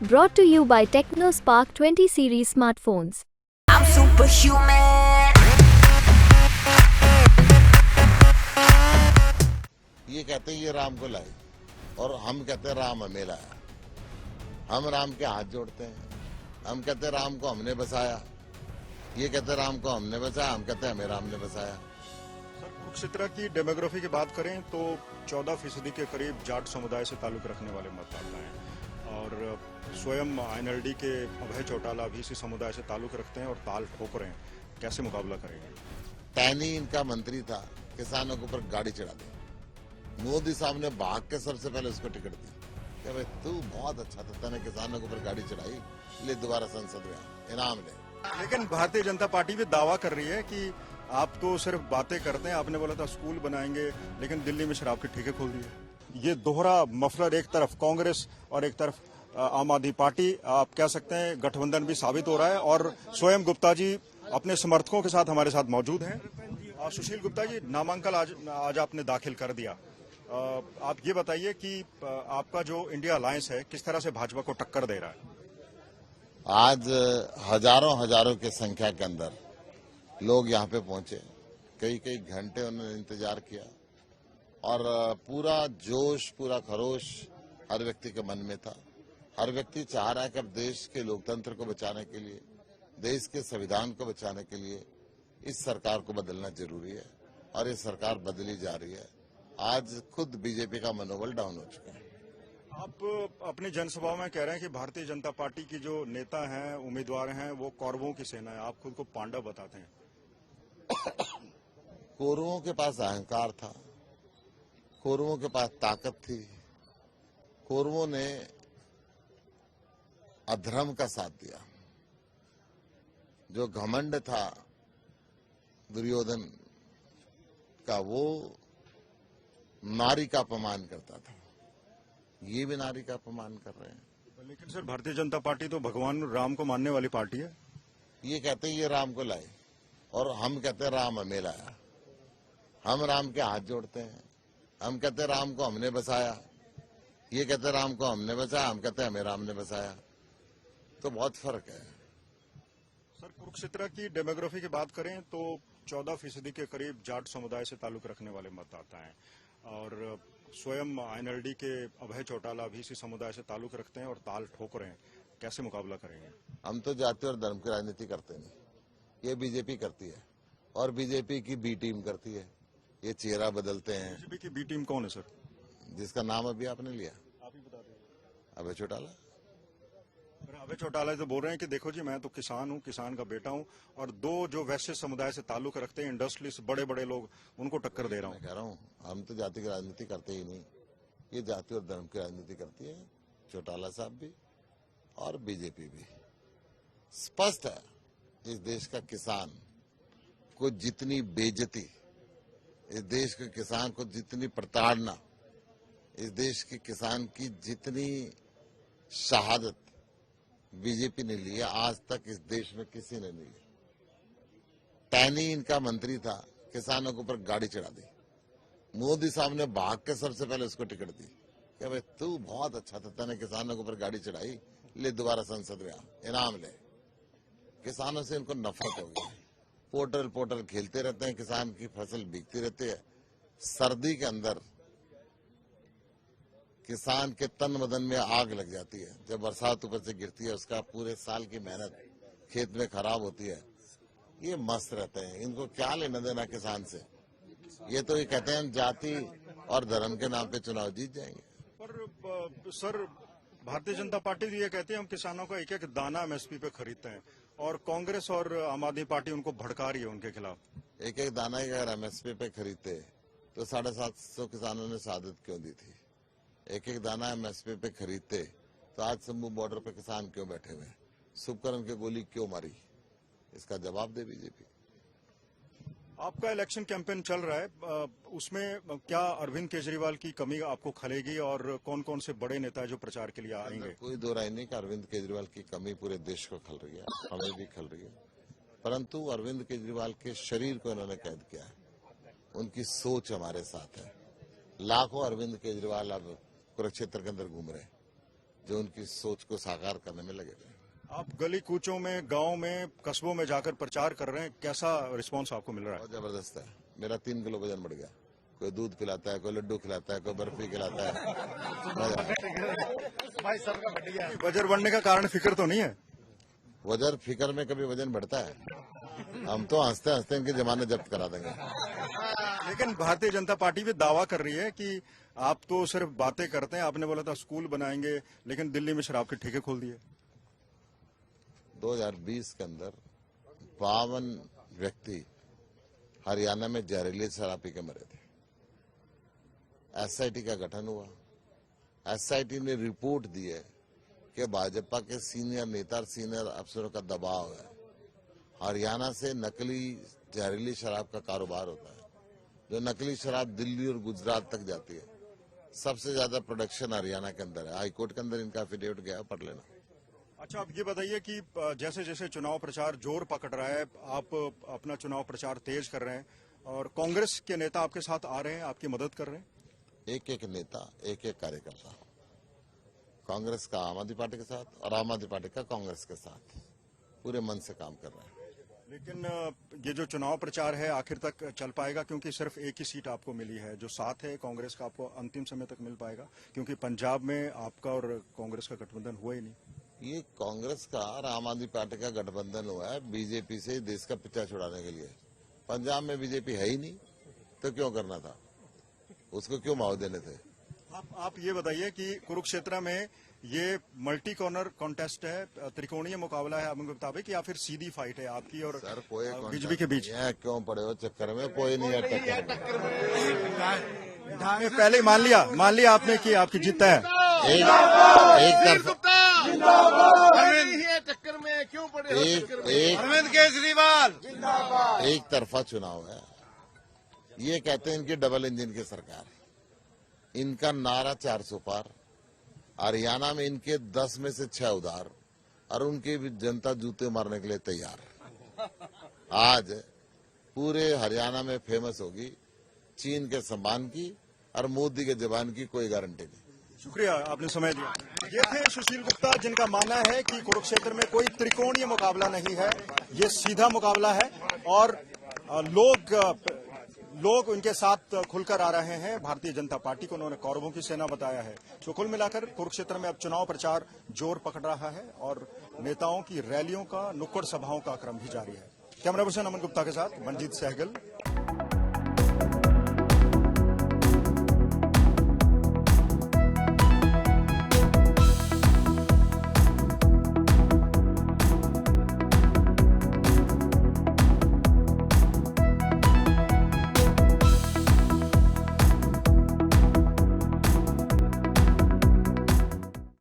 Brought to you by TechnoSpark 20 series smartphones. I'm superhuman. ये कहते हैं ये राम को लाए और हम कहते हैं राम हमें लाया। हम राम के हाथ जोड़ते हैं, हम कहते हैं राम को हमने बसाया। ये कहते हैं राम को हमने बसाया, हम कहते हैं हमें राम ने बसाया। सर, कुरुक्षेत्र की डेमोग्राफी की बात करें तो 14% के करीब जाट समुदाय से ताल्लुक रखने वाले मतदाता हैं और स्वयं आईएनएलडी के अभय चौटाला भी इसी समुदाय से ताल्लुक रखते हैं और ताल ठोक रहे हैं। कैसे मुकाबला करेंगे? टैनी इनका मंत्री था, किसानों के ऊपर गाड़ी चढ़ा दी। मोदी साहब ने भाग के सबसे पहले उसको टिकट दी कि भाई तू बहुत अच्छा था, तूने किसानों के ऊपर गाड़ी चढ़ाई, ले दोबारा संसद में इनाम ले। लेकिन भारतीय जनता पार्टी भी दावा कर रही है कि आप तो सिर्फ बातें करते हैं। आपने बोला था स्कूल बनाएंगे, लेकिन दिल्ली में शराब के ठेके खोल दिए। ये दोहरा मफलर, एक तरफ कांग्रेस और एक तरफ आम आदमी पार्टी, आप कह सकते हैं गठबंधन भी साबित हो रहा है। और स्वयं गुप्ता जी अपने समर्थकों के साथ हमारे साथ मौजूद हैं। सुशील गुप्ता जी, नामांकन आज आपने दाखिल कर दिया। आप ये बताइए कि आपका जो इंडिया अलायंस है किस तरह से भाजपा को टक्कर दे रहा है? आज हजारों की संख्या के अंदर लोग यहाँ पे पहुंचे। कई घंटे उन्होंने इंतजार किया और पूरा जोश, पूरा खरोश हर व्यक्ति के मन में था। हर व्यक्ति चाह रहा है कि अब देश के लोकतंत्र को बचाने के लिए, देश के संविधान को बचाने के लिए इस सरकार को बदलना जरूरी है और ये सरकार बदली जा रही है। आज खुद बीजेपी का मनोबल डाउन हो चुका है। आप अपनी जनसभा में कह रहे हैं कि भारतीय जनता पार्टी की जो नेता हैं, उम्मीदवार हैं, वो कौरवों की सेना है। आप खुद को पांडव बताते हैं। कौरवों के पास अहंकार था, कौरवों के पास ताकत थी। कौरवों ने अधर्म का साथ दिया। जो घमंड था दुर्योधन का, वो नारी का अपमान करता था। ये भी नारी का अपमान कर रहे हैं। लेकिन सर, भारतीय जनता पार्टी तो भगवान राम को मानने वाली पार्टी है। ये कहते हैं ये राम को लाए और हम कहते हैं राम हमें लाया। हम राम के हाथ जोड़ते हैं, हम कहते हैं राम को हमने बसाया। ये कहते हैं राम को हमने बसाया, हम कहते हैं हमें राम ने बसाया। तो बहुत फर्क है। सर, कुरुक्षेत्र की डेमोग्राफी की बात करें तो 14% के करीब जाट समुदाय से ताल्लुक रखने वाले मतदाता हैं और स्वयं आईएनएलडी के अभय चौटाला भी इसी समुदाय से ताल्लुक रखते हैं और ताल ठोक रहे हैं। कैसे मुकाबला करेंगे? हम तो जाति और धर्म की राजनीति करते नहीं, ये बीजेपी करती है और बीजेपी की बी टीम करती है। ये चेहरा बदलते हैं। बीजेपी की बी टीम कौन है सर? जिसका नाम अभी आपने लिया, आप ही बता दें। अभय चौटाला। अभय चौटाला तो बोल रहे हैं कि देखो जी, मैं तो किसान हूँ, किसान का बेटा हूँ और दो जो वैश्य समुदाय से ताल्लुक रखते हैं, इंडस्ट्रियलिस्ट, बड़े लोग, उनको टक्कर दे रहा हूँ। मैं कह रहा हूँ हम तो जाति की राजनीति करते ही नहीं, ये जाति और धर्म की राजनीति करती है चौटाला साहब भी और बीजेपी भी। स्पष्ट है, इस देश का किसान को जितनी बेइज्जती, इस देश के किसान को जितनी प्रताड़ना, इस देश के किसान की जितनी शहादत बीजेपी ने ली है, आज तक इस देश में किसी ने नहीं ली। टैनी इनका मंत्री था, किसानों के ऊपर गाड़ी चढ़ा दी। मोदी साहब ने भाग के सबसे पहले उसको टिकट दी कि भाई तू बहुत अच्छा था, तूने किसानों के ऊपर गाड़ी चढ़ाई, ले दोबारा संसद में इनाम ले। किसानों से इनको नफरत हो गई। पोर्टल खेलते रहते हैं, किसान की फसल बिकती रहती है। सर्दी के अंदर किसान के तन बदन में आग लग जाती है। जब बरसात ऊपर से गिरती है, उसका पूरे साल की मेहनत खेत में खराब होती है। ये मस्त रहते हैं, इनको क्या लेना देना किसान से। ये तो ये कहते हैं हम जाति और धर्म के नाम पे चुनाव जीत जाएंगे। पर सर, भारतीय जनता पार्टी ये कहती है हम किसानों का एक दाना एमएसपी पे खरीदते हैं और कांग्रेस और आम आदमी पार्टी उनको भड़का रही है उनके खिलाफ। एक दाना ही अगर एमएसपी पे खरीदते तो 750 किसानों ने शहादत क्यों दी थी? एक दाना एमएसपी पे खरीदते तो आज शंभू बॉर्डर पे किसान क्यों बैठे हुए? शुभकरण की गोली क्यों मारी? इसका जवाब दे बीजेपी। आपका इलेक्शन कैंपेन चल रहा है, उसमें क्या अरविंद केजरीवाल की कमी आपको खलेगी और कौन कौन से बड़े नेता जो प्रचार के लिए आएंगे? कोई दो राय नहीं कि अरविंद केजरीवाल की कमी पूरे देश को खल रही है, हमें भी खल रही है। परंतु अरविंद केजरीवाल के शरीर को इन्होंने कैद किया है, उनकी सोच हमारे साथ है। लाखों अरविंद केजरीवाल अब कुरुक्षेत्र के अंदर घूम रहे हैं। जो उनकी सोच को साकार करने में लगे हुए हैं। आप गली कूचों में, गांव में, कस्बों में जाकर प्रचार कर रहे हैं, कैसा रिस्पांस आपको मिल रहा है? बहुत जबरदस्त है। मेरा 3 किलो वजन बढ़ गया। कोई दूध पिलाता है, कोई लड्डू खिलाता है, कोई बर्फी खिलाता है। वजन बढ़ने का कारण फिक्र तो नहीं है? वजन फिक्र में कभी वजन बढ़ता है? हम तो हंसते हंसते इनकी जमानत जब्त करा देंगे। लेकिन भारतीय जनता पार्टी भी दावा कर रही है कि आप तो सिर्फ बातें करते हैं। आपने बोला था स्कूल बनाएंगे, लेकिन दिल्ली में शराब के ठेके खोल दिए। 2020 के अंदर 52 व्यक्ति हरियाणा में जहरीली शराब पी के मरे थे। एसआईटी का गठन हुआ। एसआईटी ने रिपोर्ट दी है कि भाजपा के सीनियर नेता और सीनियर अफसरों का दबाव है। हरियाणा से नकली जहरीली शराब का कारोबार होता है। जो नकली शराब दिल्ली और गुजरात तक जाती है। सबसे ज्यादा प्रोडक्शन हरियाणा के अंदर है। हाईकोर्ट के अंदर इनका एफिडेविट गया, पढ़ लेना। अच्छा, अब ये बताइए कि जैसे जैसे चुनाव प्रचार जोर पकड़ रहा है, आप अपना चुनाव प्रचार तेज कर रहे हैं और कांग्रेस के नेता आपके साथ आ रहे हैं, आपकी मदद कर रहे हैं। एक एक नेता, एक एक कार्यकर्ता कांग्रेस का आम आदमी पार्टी के साथ और आम आदमी पार्टी का कांग्रेस के साथ पूरे मन से काम कर रहे हैं। लेकिन ये जो चुनाव प्रचार है आखिर तक चल पाएगा? क्योंकि सिर्फ एक ही सीट आपको मिली है, जो 7 है कांग्रेस का, आपको अंतिम समय तक मिल पाएगा? क्योंकि पंजाब में आपका और कांग्रेस का गठबंधन हुआ ही नहीं। ये कांग्रेस का और आम आदमी पार्टी का गठबंधन हुआ है बीजेपी से देश का पिछा छुड़ाने के लिए। पंजाब में बीजेपी है ही नहीं, तो क्यों करना था? उसको क्यों भाव देने थे? आप ये बताइए कि कुरुक्षेत्र में ये मल्टी कॉर्नर कॉन्टेस्ट है, त्रिकोणीय मुकाबला है आपके मुताबिक, या फिर सीधी फाइट है आपकी और सर कोई बीजेपी के बीच? क्यों पड़े हो चक्कर में? कोई नहीं है टक्कर में। पहले मान लिया आपने कि आपकी जीत है। चक्कर में क्यों पड़े? अरविंद केजरीवाल एक तरफा चुनाव है। ये कहते हैं इनकी डबल इंजन की सरकार। इनका नारा 400 पार। हरियाणा में इनके 10 में से 6 उधार और उनकी भी जनता जूते मारने के लिए तैयार। आज पूरे हरियाणा में फेमस होगी चीन के सम्मान की और मोदी के जवान की कोई गारंटी नहीं। शुक्रिया, आपने समय दिया। ये थे सुशील गुप्ता, जिनका मानना है कि कुरुक्षेत्र में कोई त्रिकोणीय मुकाबला नहीं है, ये सीधा मुकाबला है और लोग उनके साथ खुलकर आ रहे हैं। भारतीय जनता पार्टी को उन्होंने कौरवों की सेना बताया है। तो कुल मिलाकर कुरुक्षेत्र में अब चुनाव प्रचार जोर पकड़ रहा है और नेताओं की रैलियों का, नुक्कड़ सभाओं का क्रम भी जारी है। कैमरा पर्सन अमन गुप्ता के साथ मंजीत सहगल।